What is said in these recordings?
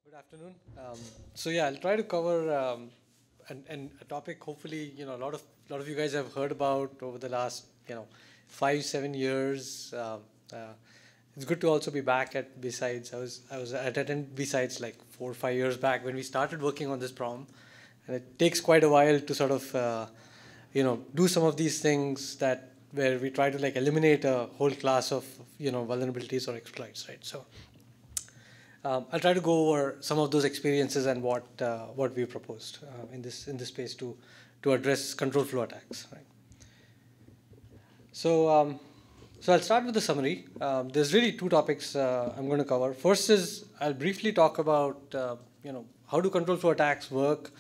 Good afternoon. So yeah, I'll try to cover a topic. Hopefully, a lot of you guys have heard about over the last 5-7 years. It's good to also be back at BSides. I was at attend BSides like 4 or 5 years back when we started working on this problem, and it takes quite a while to sort of do some of these things that where we try to like eliminate a whole class of vulnerabilities or exploits, right? So I'll try to go over some of those experiences and what we proposed in this space to address control flow attacks. Right. So I'll start with the summary. There's really two topics I'm going to cover. First is I'll briefly talk about how do control flow attacks work.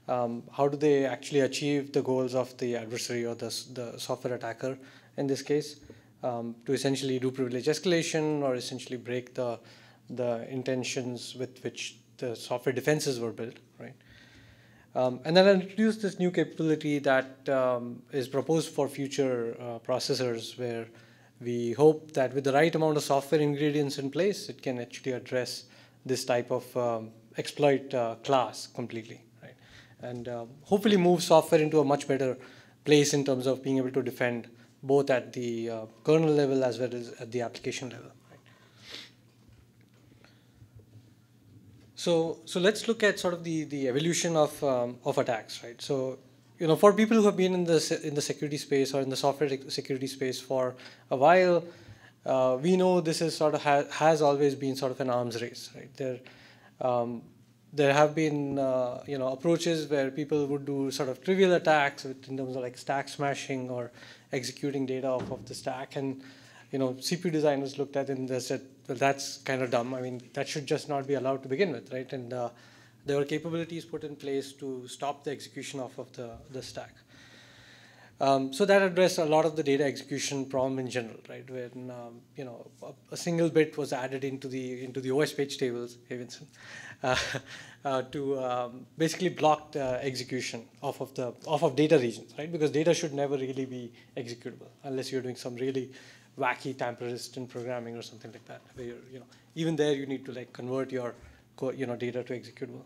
How do they actually achieve the goals of the adversary or the software attacker in this case, to essentially do privilege escalation or essentially break the intentions with which the software defenses were built, right? And then I'll introduce this new capability that is proposed for future processors, where we hope that with the right amount of software ingredients in place, it can actually address this type of exploit class completely, right? And hopefully move software into a much better place in terms of being able to defend both at the kernel level as well as at the application level. So let's look at sort of the evolution of attacks, right? So for people who have been in the security space or in the software security space for a while, we know this is sort of has always been sort of an arms race, right? There have been approaches where people would do sort of trivial attacks in terms of like stack smashing or executing data off of the stack, and CPU designers looked at it and they said, well, that's kind of dumb. I mean, that should just not be allowed to begin with, right? And there were capabilities put in place to stop the execution off of the stack. So that addressed a lot of the data execution problem in general, right? When a single bit was added into the OS page tables, hey Vincent, to basically block the execution off of data regions, right? Because data should never really be executable unless you're doing some really wacky tamper-resistant programming or something like that, where even there you need to like convert your data to executable.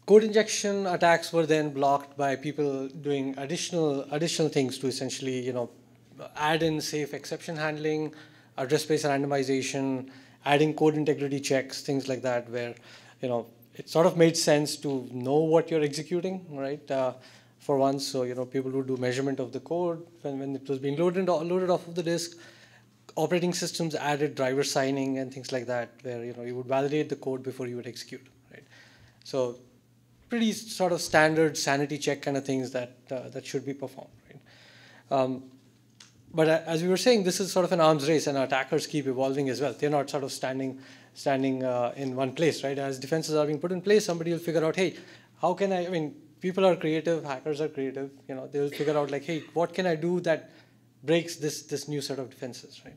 Code injection attacks were then blocked by people doing additional things to essentially add in safe exception handling, address space randomization, adding code integrity checks, things like that, where it sort of made sense to know what you're executing, right? For once, so people would do measurement of the code when it was being loaded off of the disk. Operating systems added driver signing and things like that, where you would validate the code before you would execute, right? So pretty sort of standard sanity check kind of things that should be performed, right? But as we were saying, this is sort of an arms race, and attackers keep evolving as well. They're not sort of standing in one place, right? As defenses are being put in place, somebody will figure out, hey, how can I mean, people are creative, hackers are creative. They'll figure out like, hey, what can I do that breaks this new set of defenses, right?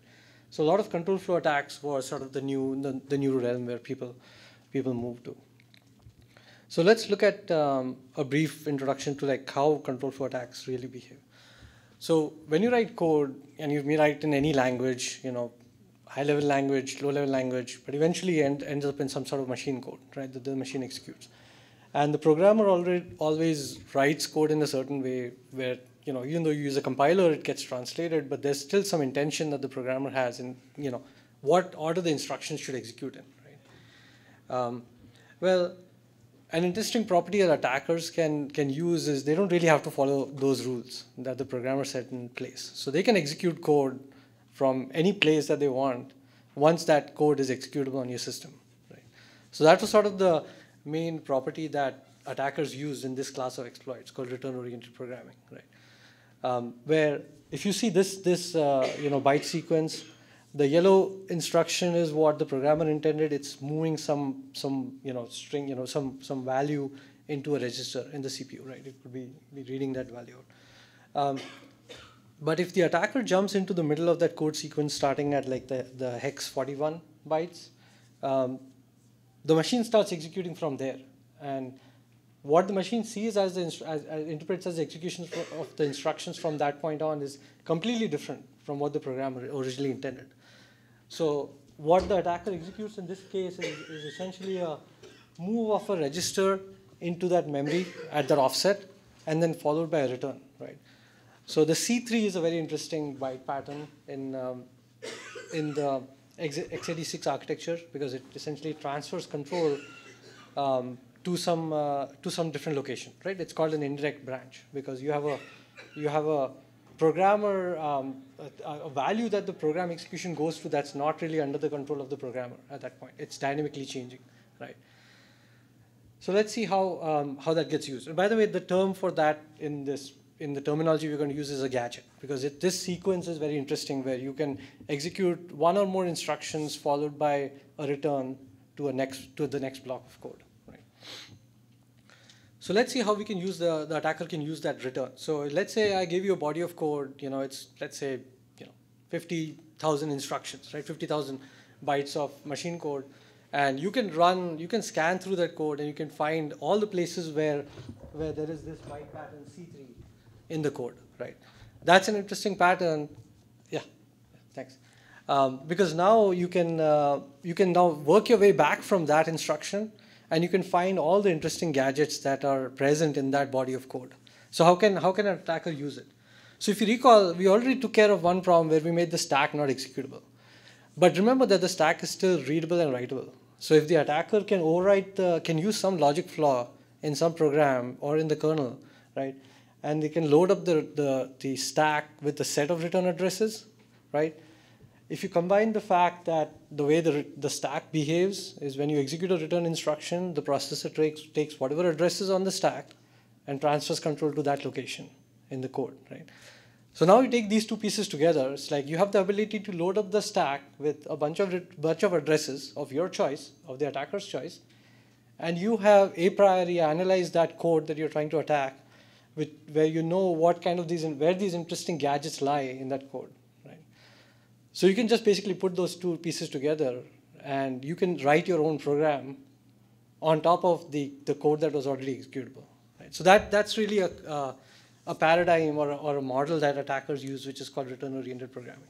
So a lot of control flow attacks were sort of the new realm where people move to. So let's look at a brief introduction to like how control flow attacks really behave. So when you write code, and you may write in any language, high-level language, low-level language, but eventually ends up in some sort of machine code, right, that the machine executes. And the programmer always writes code in a certain way where, even though you use a compiler, it gets translated, but there's still some intention that the programmer has in, what order the instructions should execute in, right? Well, an interesting property that attackers can use is they don't really have to follow those rules that the programmer set in place. So they can execute code from any place that they want once that code is executable on your system, right? So that was sort of the main property that attackers use in this class of exploits called return-oriented programming, right? Where if you see this byte sequence, the yellow instruction is what the programmer intended. It's moving some string, some value into a register in the CPU, right? It could be reading that value out. But if the attacker jumps into the middle of that code sequence starting at like the hex 41 bytes, the machine starts executing from there. And what the machine sees as interprets as the execution of the instructions from that point on is completely different from what the programmer originally intended. So what the attacker executes in this case is essentially a move of a register into that memory at that offset, and then followed by a return, right? So the C3 is a very interesting byte pattern in the x86 architecture, because it essentially transfers control to some different location, right? It's called an indirect branch, because you have a programmer, a value that the program execution goes to that's not really under the control of the programmer at that point. It's dynamically changing, right? So let's see how that gets used. And by the way, the term for that in the terminology we're going to use is a gadget, because this sequence is very interesting, where you can execute one or more instructions followed by a return to the next block of code. Right? So let's see how we can use the attacker can use that return. So let's say I give you a body of code. It's, let's say, 50,000 instructions, right? 50,000 bytes of machine code. And you can scan through that code, and you can find all the places where there is this byte pattern C3 in the code, right? That's an interesting pattern. Yeah, thanks. Because now you can now work your way back from that instruction, and you can find all the interesting gadgets that are present in that body of code. So how can an attacker use it? So if you recall, we already took care of one problem where we made the stack not executable. But remember that the stack is still readable and writable. So if the attacker can use some logic flaw in some program or in the kernel, right? And they can load up the stack with a set of return addresses, right? If you combine the fact that the way the stack behaves is when you execute a return instruction, the processor takes whatever address is on the stack and transfers control to that location in the code, right? So now you take these two pieces together. It's like you have the ability to load up the stack with a bunch of addresses of your choice, of the attacker's choice, and you have a priori analyzed that code that you're trying to attack, where you know what kind of where these interesting gadgets lie in that code, right? So you can just basically put those two pieces together, and you can write your own program on top of the code that was already executable, right? So that's really a paradigm or a model that attackers use, which is called return-oriented programming.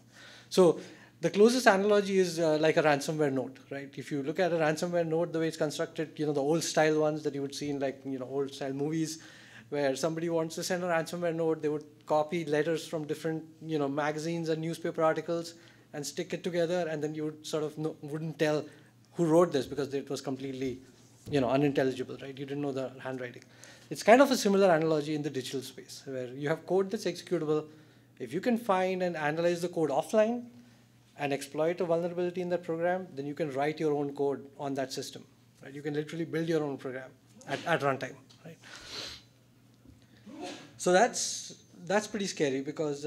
So the closest analogy is like a ransomware note, right? If you look at a ransomware note, the way it's constructed, the old style ones that you would see in old style movies, where somebody wants to send a ransomware note, they would copy letters from different magazines and newspaper articles and stick it together, and then you would sort of wouldn't tell who wrote this because it was completely unintelligible, right? You didn't know the handwriting. It's kind of a similar analogy in the digital space, where you have code that's executable. If you can find and analyze the code offline and exploit a vulnerability in that program, then you can write your own code on that system, right? You can literally build your own program at runtime, right? So that's pretty scary, because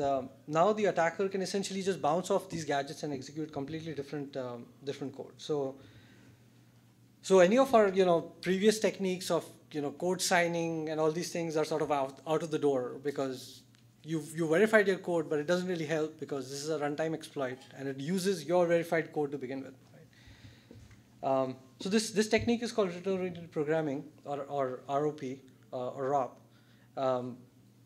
now the attacker can essentially just bounce off these gadgets and execute completely different code. So any of our previous techniques of code signing and all these things are sort of out of the door, because you verified your code, but it doesn't really help because this is a runtime exploit and it uses your verified code to begin with. Right? So this technique is called return-oriented programming, or ROP, or ROP.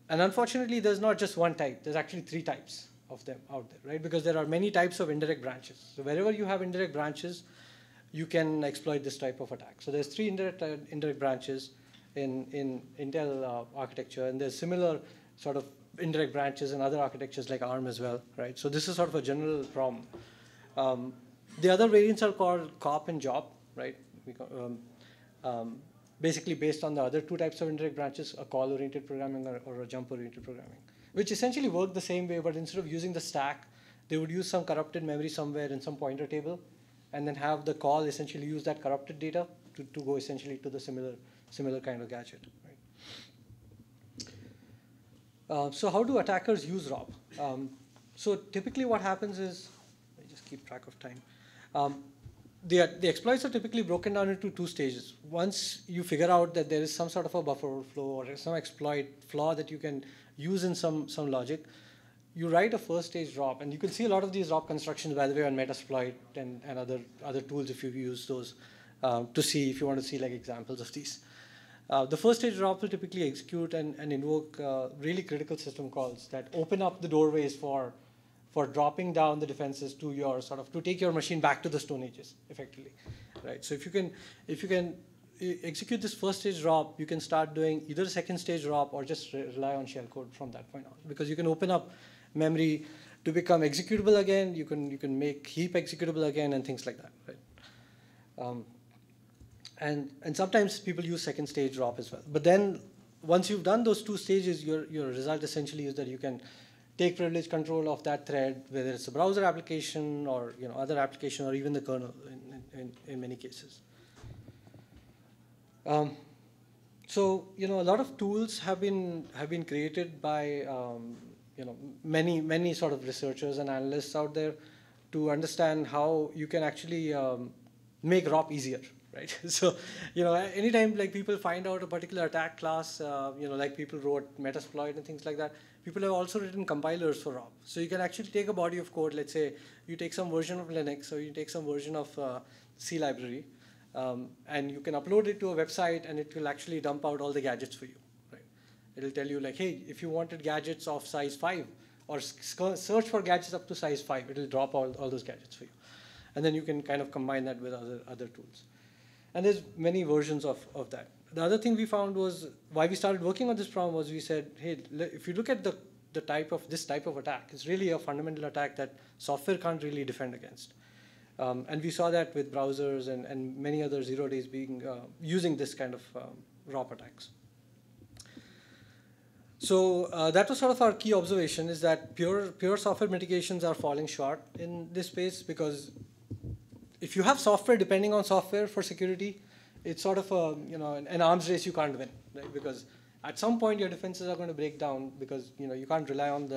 And unfortunately, there's not just one type. There's actually 3 types of them out there, right? Because there are many types of indirect branches. So wherever you have indirect branches, you can exploit this type of attack. So there's 3 indirect branches in Intel architecture, and there's similar sort of indirect branches in other architectures like ARM as well, right? So this is sort of a general problem. The other variants are called COP and JOP, right? Basically based on the other 2 types of indirect branches, a call-oriented programming or a jump-oriented programming, which essentially work the same way, but instead of using the stack, they would use some corrupted memory somewhere in some pointer table, and then have the call essentially use that corrupted data to go essentially to the similar kind of gadget. Right? So how do attackers use ROP? So typically what happens is, let me just keep track of time. The exploits are typically broken down into 2 stages. Once you figure out that there is some sort of a buffer overflow or some exploit flaw that you can use in some logic, you write a first stage ROP, and you can see a lot of these ROP constructions, by the way, on Metasploit and other tools if you use those to see, if you want to see like examples of these. The first stage ROP will typically execute and invoke really critical system calls that open up the doorways for for dropping down the defenses to your to take your machine back to the Stone Ages, effectively, right? So if you can execute this first stage drop, you can start doing either a second stage drop or just rely on shellcode from that point on, because you can open up memory to become executable again. You can make heap executable again and things like that, right? And sometimes people use second stage drop as well. But then once you've done those two stages, your result essentially is that you can take privilege control of that thread, whether it's a browser application or other application or even the kernel in many cases. So a lot of tools have been created by many sort of researchers and analysts out there to understand how you can actually make ROP easier, right? So anytime like people find out a particular attack class, like people wrote Metasploit and things like that, people have also written compilers for ROP. So you can actually take a body of code. Let's say you take some version of Linux or you take some version of C library, and you can upload it to a website, and it will actually dump out all the gadgets for you, right? It'll tell you like, hey, if you wanted gadgets of size 5 or search for gadgets up to size 5, it'll drop all those gadgets for you. And then you can kind of combine that with other tools. And there's many versions of that. The other thing we found was why we started working on this problem was we said, hey, if you look at this type of attack, it's really a fundamental attack that software can't really defend against. And we saw that with browsers and many other 0 days being using this kind of ROP attacks. So that was sort of our key observation, is that pure software mitigations are falling short in this space, because if you have software depending on software for security, it's sort of an arms race you can't win, right? Because at some point your defenses are going to break down, because you can't rely on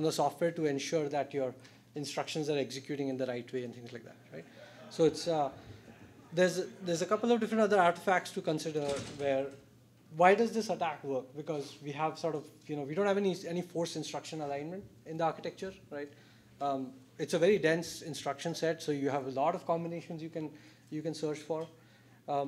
the software to ensure that your instructions are executing in the right way and things like that, right? So it's there's a couple of different other artifacts to consider where why does this attack work? Because we have sort of we don't have any forced instruction alignment in the architecture, right? It's a very dense instruction set, so you have a lot of combinations you can search for.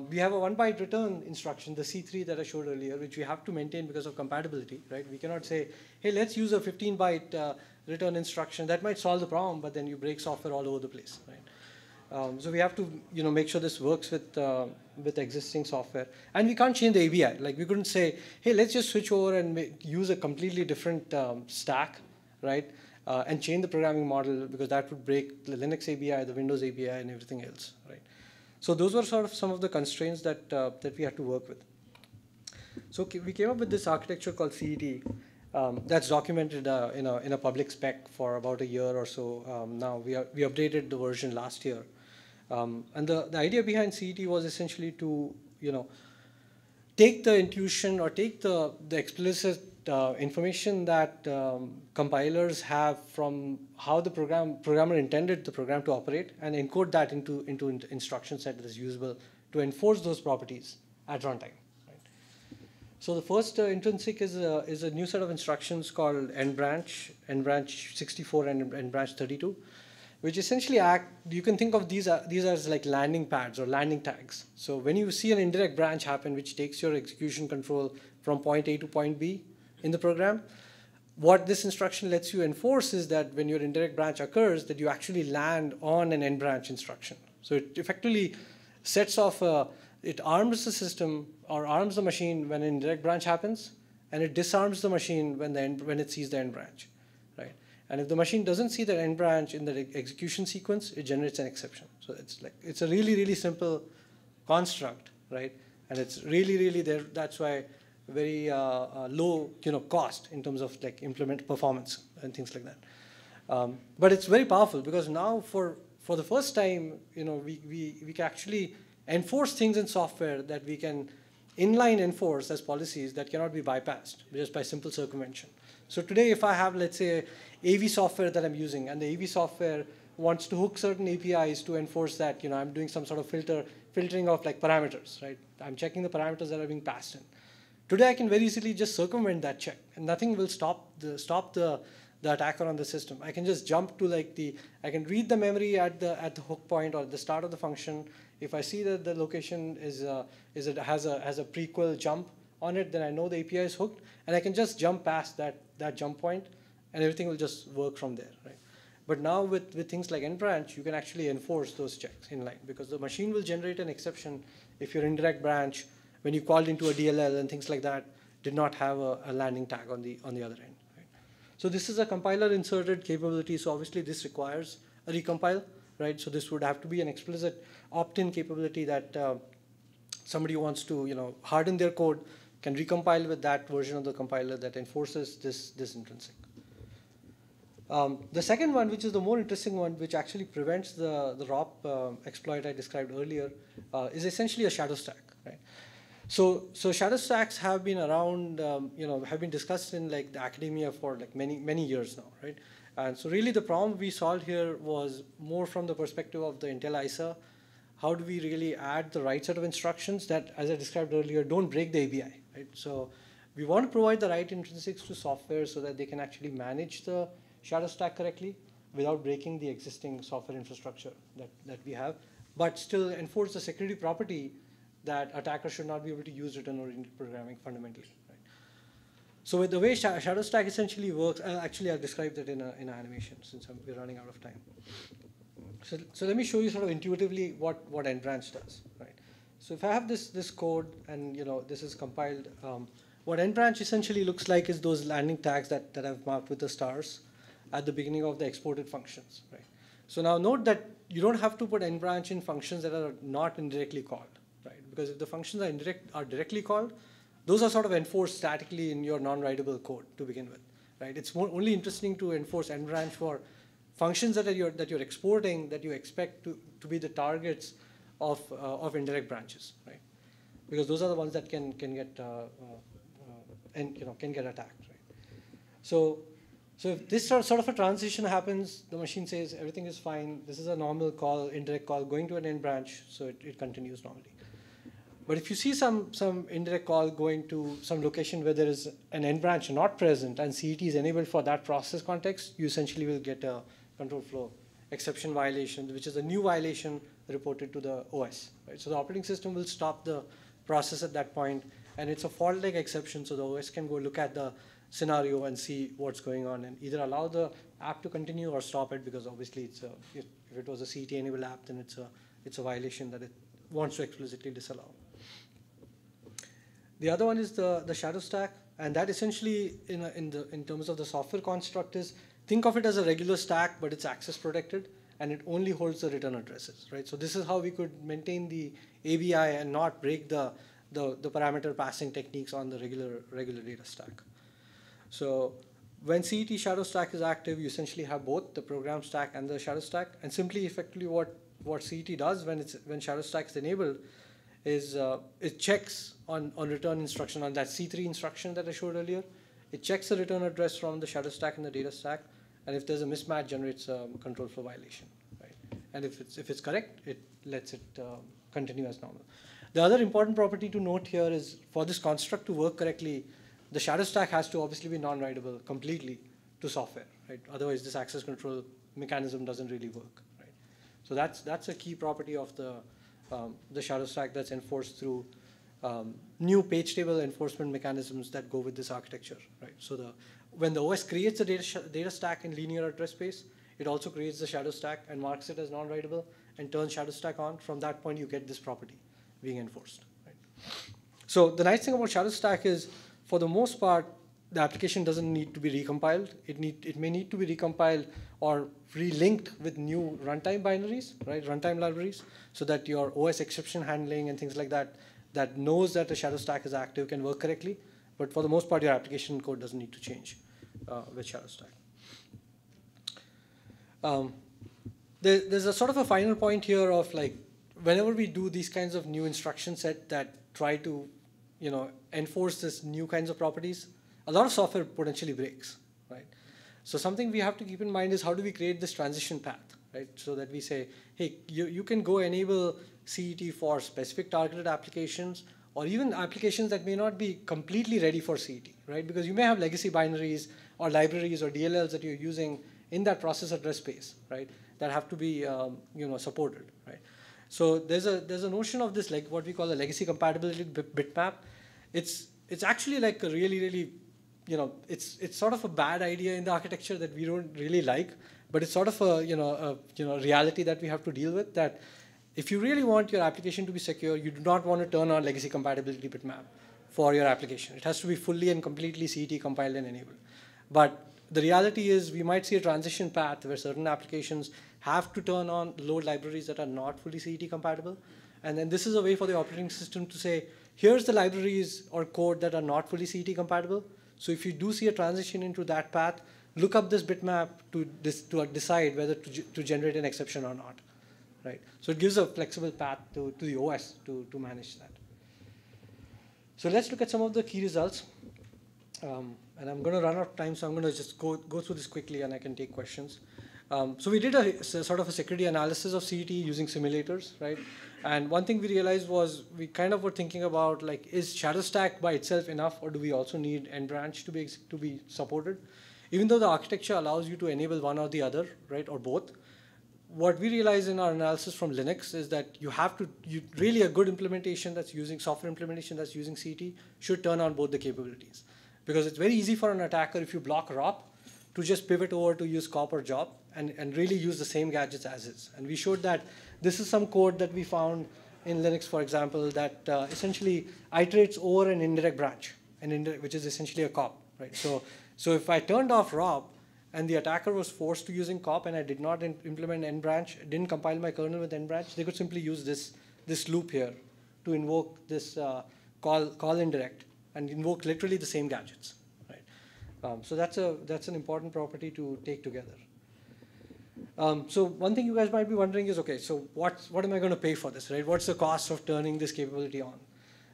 We have a 1-byte return instruction, the C3 that I showed earlier, which we have to maintain because of compatibility, right? We cannot say, hey, let's use a 15-byte return instruction. That might solve the problem, but then you break software all over the place, right? So we have to make sure this works with existing software. And we can't change the ABI. Like we couldn't say, hey, let's just switch over and use a completely different stack, right? And change the programming model, because that would break the Linux ABI, the Windows ABI, and everything else, right? So those were sort of some of the constraints that we had to work with. So we came up with this architecture called CET that's documented in a public spec for about a year or so now. We updated the version last year. And the idea behind CET was essentially to take the intuition or take the explicit information that compilers have from how the programmer intended the program to operate, and encode that into instruction set that is usable to enforce those properties at runtime. Right? So the first intrinsic is a new set of instructions called NBranch 64 and NBranch 32, which essentially you can think of these as like landing pads or landing tags. So when you see an indirect branch happen, which takes your execution control from point A to point B in the program, what this instruction lets you enforce is that when your indirect branch occurs, that you actually land on an NBranch instruction. So it effectively sets off, it arms the system or arms the machine when an indirect branch happens, and it disarms the machine when it sees the NBranch, right? And if the machine doesn't see the NBranch in the execution sequence, it generates an exception. So it's a really, really simple construct, right? And it's really there. That's why very low cost in terms of like implement performance and things like that. But it's very powerful, because now for the first time we can actually enforce things in software that we can inline enforce as policies that cannot be bypassed just by simple circumvention. So today, if I have, let's say, AV software that I'm using, and the AV software wants to hook certain APIs to enforce that, I'm doing some sort of filtering of like parameters, right? I'm checking the parameters that are being passed in. Today, I can very easily just circumvent that check, and nothing will stop the attacker on the system. I can just jump to I can read the memory at the hook point or the start of the function. If I see that the location has a prequel jump on it, then I know the API is hooked, and I can just jump past that jump point, and everything will just work from there, right? But now with things like NBranch, you can actually enforce those checks in line, because the machine will generate an exception if your indirect branch, when you called into a DLL and things like that, did not have a landing tag on the other end. Right? So this is a compiler inserted capability. So obviously this requires a recompile, right? So this would have to be an explicit opt-in capability that somebody who wants to harden their code can recompile with that version of the compiler that enforces this intrinsic. The second one, which is the more interesting one, which actually prevents the ROP exploit I described earlier, is essentially a shadow stack. Right? So shadow stacks have been around, have been discussed in like the academia for like many years now, right? And so really the problem we solved here was more from the perspective of the Intel ISA. How do we really add the right set of instructions that, as I described earlier, don't break the ABI, right? So we want to provide the right intrinsics to software so that they can actually manage the shadow stack correctly without breaking the existing software infrastructure that we have, but still enforce the security property that attackers should not be able to use return-oriented programming fundamentally. Right? So with the way shadow stack essentially works, actually I'll describe that in an animation since we're running out of time. So let me show you sort of intuitively what NBranch does. Right? So if I have this code and this is compiled, what NBranch essentially looks like is those landing tags that I've marked with the stars at the beginning of the exported functions. Right? So now note that you don't have to put NBranch in functions that are not indirectly called. Right? Because if the functions are directly called, those are sort of enforced statically in your non-writable code to begin with. Right? It's only interesting to enforce NBranch for functions that you're exporting that you expect to be the targets of indirect branches, right? Because those are the ones that can get can get attacked, right? So if this sort of a transition happens, the machine says everything is fine. This is a normal call, indirect call going to an end branch, so it continues normally. But if you see some indirect call going to some location where there is an end branch not present and CET is enabled for that process context, you essentially will get a control flow exception violation, which is a new violation reported to the OS. Right? So the operating system will stop the process at that point, and it's a fault-like exception, so the OS can go look at the scenario and see what's going on and either allow the app to continue or stop it, because obviously if it was a CET-enabled app, then it's a violation that it wants to explicitly disallow. The other one is the shadow stack, and that essentially in terms of the software construct is, think of it as a regular stack, but it's access protected, and it only holds the return addresses, right? So this is how we could maintain the ABI and not break the parameter passing techniques on the regular data stack. So when CET shadow stack is active, you essentially have both the program stack and the shadow stack, and simply effectively what CET does when shadow stack is enabled is it checks on return instruction, on that C3 instruction that I showed earlier. It checks the return address from the shadow stack and the data stack, and if there's a mismatch, generates a control flow violation. Right? And if it's correct, it lets it continue as normal. The other important property to note here is for this construct to work correctly, the shadow stack has to obviously be non-writable completely to software. Right? Otherwise, this access control mechanism doesn't really work. Right? So that's a key property of the shadow stack that's enforced through new page table enforcement mechanisms that go with this architecture, right? So when the OS creates a data stack in linear address space, it also creates the shadow stack and marks it as non-writable and turns shadow stack on. From that point, you get this property being enforced. Right? So the nice thing about shadow stack is, for the most part, the application doesn't need to be recompiled. It may need to be recompiled or relinked with new runtime binaries, right? Runtime libraries, so that your OS exception handling and things like that knows that the shadow stack is active can work correctly. But for the most part, your application code doesn't need to change with shadow stack. There's a sort of a final point here of like, whenever we do these kinds of new instruction set that try to enforce this new kinds of properties, a lot of software potentially breaks, right? So something we have to keep in mind is, how do we create this transition path, right? So that we say, hey, you can go enable CET for specific targeted applications, or even applications that may not be completely ready for CET, right? Because you may have legacy binaries or libraries or DLLs that you're using in that process address space, right? That have to be supported, right? So there's a notion of this, like what we call a legacy compatibility bitmap. It's actually like a really it's sort of a bad idea in the architecture that we don't really like, but it's sort of a reality that we have to deal with, that if you really want your application to be secure, you do not want to turn on legacy compatibility bitmap for your application. It has to be fully and completely CET compiled and enabled. But the reality is we might see a transition path where certain applications have to turn on load libraries that are not fully CET compatible. And then this is a way for the operating system to say, here's the libraries or code that are not fully CET compatible. So if you do see a transition into that path, look up this bitmap to decide whether to generate an exception or not. Right? So it gives a flexible path to the OS to manage that. So let's look at some of the key results. And I'm going to run out of time, so I'm going to just go through this quickly, and I can take questions. So we did a sort of a security analysis of CET using simulators, right? And one thing we realized was we kind of were thinking about, like, is Shadowstack by itself enough, or do we also need NBranch to be supported? Even though the architecture allows you to enable one or the other, right, or both, what we realized in our analysis from Linux is that really a good implementation that's using software implementation that's using CET should turn on both the capabilities. Because it's very easy for an attacker, if you block ROP, to just pivot over to use COP or job and really use the same gadgets as is. And we showed that this is some code that we found in Linux, for example, that essentially iterates over an indirect branch, which is essentially a COP, right? So if I turned off ROP and the attacker was forced to using COP and I did not implement NBranch, didn't compile my kernel with NBranch, they could simply use this loop here to invoke this call indirect and invoke literally the same gadgets, right? So that's an important property to take together. So one thing you guys might be wondering is, okay, so what am I going to pay for this, right? What's the cost of turning this capability on?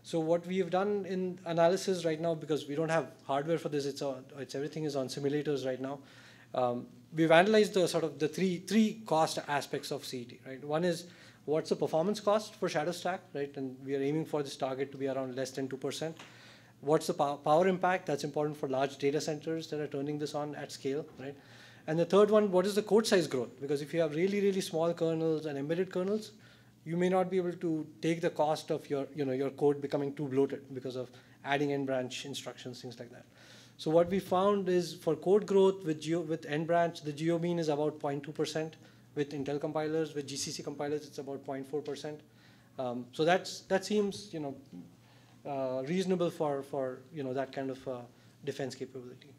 So what we have done in analysis right now, because we don't have hardware for this, everything is on simulators right now. We've analyzed the sort of the three cost aspects of CET, right? One is what's the performance cost for Shadowstack, right? And we are aiming for this target to be around less than 2%. What's the power impact? That's important for large data centers that are turning this on at scale, right? And the third one, what is the code size growth? Because if you have really, really small kernels and embedded kernels, you may not be able to take the cost of your code becoming too bloated because of adding NBranch instructions, things like that. So what we found is for code growth with NBranch, the geo mean is about 0.2%. With Intel compilers, with GCC compilers, it's about 0.4%. So that seems reasonable for that kind of defense capability.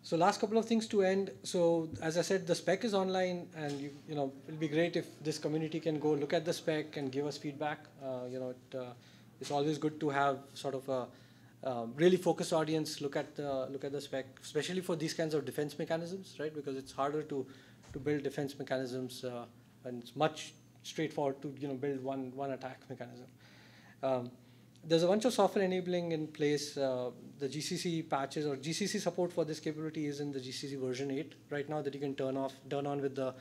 So last couple of things to end. So as I said, the spec is online, and it'll be great if this community can go look at the spec and give us feedback. It's always good to have sort of a really focused audience look at the spec, especially for these kinds of defense mechanisms, right? Because it's harder to build defense mechanisms, and it's much straightforward to build one attack mechanism. There's a bunch of software enabling in place. The GCC patches or GCC support for this capability is in the GCC version 8 right now that you can turn on with the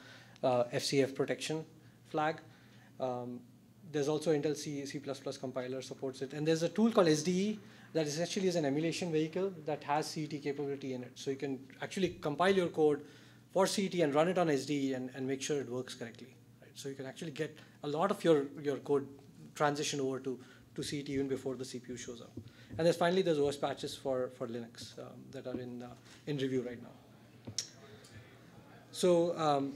FCF protection flag. There's also Intel C compiler supports it. And there's a tool called SDE that essentially is an emulation vehicle that has CET capability in it. So you can actually compile your code for CET and run it on SDE and make sure it works correctly. Right? So you can actually get a lot of your code transition over to CET even before the CPU shows up. And there's OS patches for Linux that are in review right now. So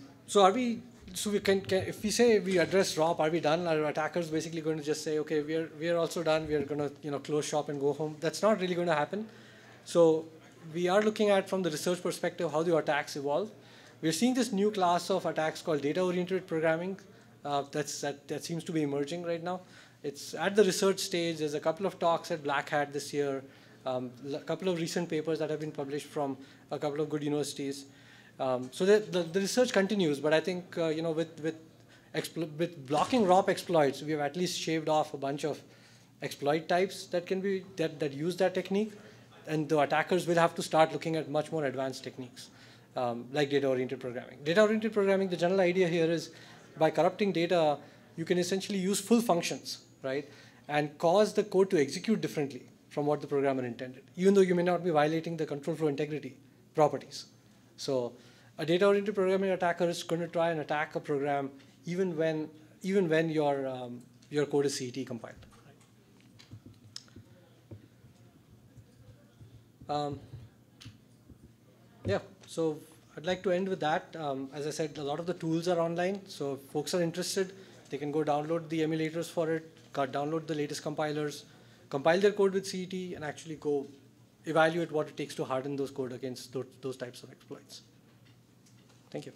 we can if we say we address ROP, are we done? Are attackers basically going to just say, okay, we are also done, we are going to close shop and go home? That's not really going to happen. So we are looking at, from the research perspective, how the attacks evolve. We're seeing this new class of attacks called data-oriented programming that seems to be emerging right now. It's at the research stage. There's a couple of talks at Black Hat this year, a couple of recent papers that have been published from a couple of good universities. So the research continues, but I think with blocking ROP exploits, we have at least shaved off a bunch of exploit types that use that technique, and the attackers will have to start looking at much more advanced techniques, like data-oriented programming. Data-oriented programming, the general idea here is by corrupting data, you can essentially use full functions, right, and cause the code to execute differently from what the programmer intended, even though you may not be violating the control flow integrity properties. So a data-oriented programming attacker is going to try and attack a program even when your code is CET compiled. Yeah. So I'd like to end with that. As I said, a lot of the tools are online, so if folks are interested, they can go download the emulators for it, download the latest compilers, compile their code with CET, and actually go evaluate what it takes to harden those code against those types of exploits. Thank you.